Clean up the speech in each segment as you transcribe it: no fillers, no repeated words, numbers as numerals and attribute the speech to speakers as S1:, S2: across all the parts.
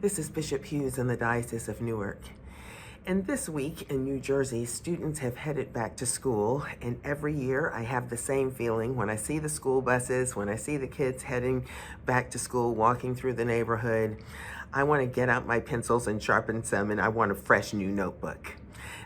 S1: This is Bishop Hughes in the Diocese of Newark. And this week in New Jersey, students have headed back to school, and every year I have the same feeling when I see the school buses, when I see the kids heading back to school, walking through the neighborhood. I want to get out my pencils and sharpen some, and I want a fresh new notebook.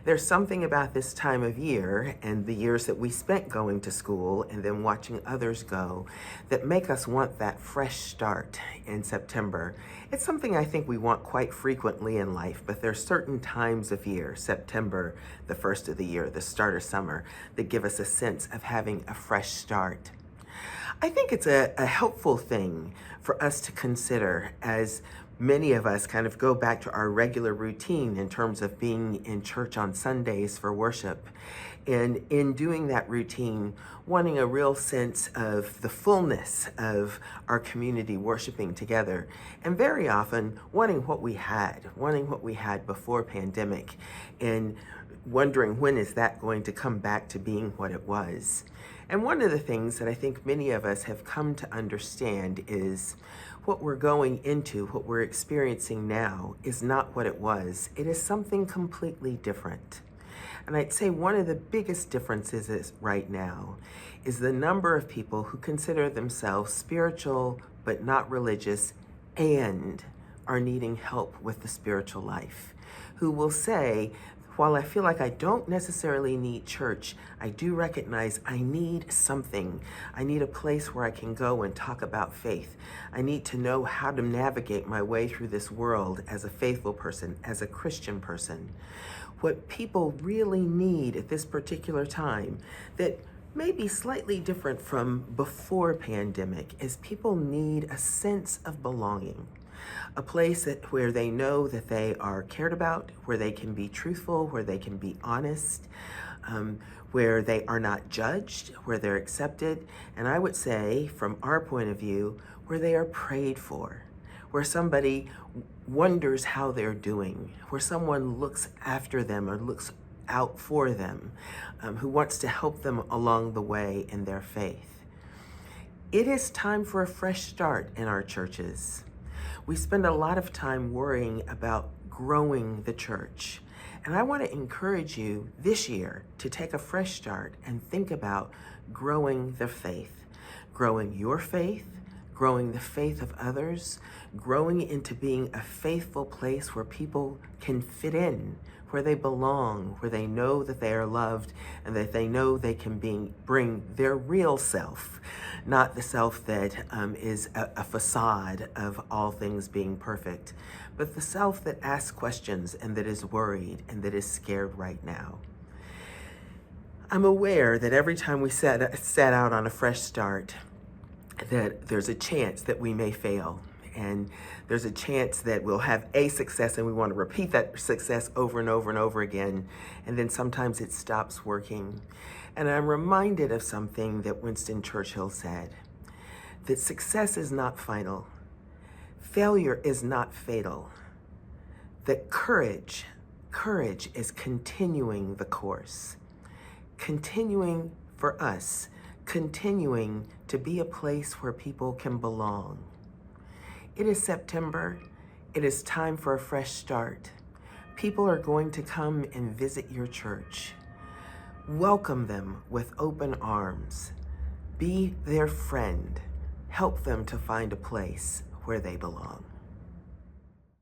S1: There's something about this time of year and the years that we spent going to school and then watching others go that make us want that fresh start in September. It's something I think we want quite frequently in life, but there's certain times of year, September, the first of the year, the start of summer, that give us a sense of having a fresh start. I think it's a helpful thing for us to consider as many of us kind of go back to our regular routine in terms of being in church on Sundays for worship. And in doing that routine, wanting a real sense of the fullness of our community worshiping together. And very often wanting what we had before pandemic, and wondering when is that going to come back to being what it was. And one of the things that I think many of us have come to understand is what we're going into, what we're experiencing now, is not what it was. It is something completely different. And I'd say one of the biggest differences right now is the number of people who consider themselves spiritual but not religious and are needing help with the spiritual life, who will say, while I feel like I don't necessarily need church, I do recognize I need something. I need a place where I can go and talk about faith. I need to know how to navigate my way through this world as a faithful person, as a Christian person. What people really need at this particular time that may be slightly different from before pandemic is people need a sense of belonging. A place where they know that they are cared about, where they can be truthful, where they can be honest, where they are not judged, where they're accepted, and I would say, from our point of view, where they are prayed for, where somebody wonders how they're doing, where someone looks after them or looks out for them, who wants to help them along the way in their faith. It is time for a fresh start in our churches. We spend a lot of time worrying about growing the church. And I want to encourage you this year to take a fresh start and think about growing the faith, growing your faith, growing the faith of others, growing into being a faithful place where people can fit in, where they belong, where they know that they are loved and that they know they can bring their real self, not the self that is a facade of all things being perfect, but the self that asks questions and that is worried and that is scared right now. I'm aware that every time we set out on a fresh start, that there's a chance that we may fail. And there's a chance that we'll have a success and we want to repeat that success over and over and over again. And then sometimes it stops working. And I'm reminded of something that Winston Churchill said, that success is not final. Failure is not fatal. That courage is continuing the course. Continuing for us, continuing to be a place where people can belong. It is September. It is time for a fresh start. People are going to come and visit your church. Welcome them with open arms. Be their friend. Help them to find a place where they belong.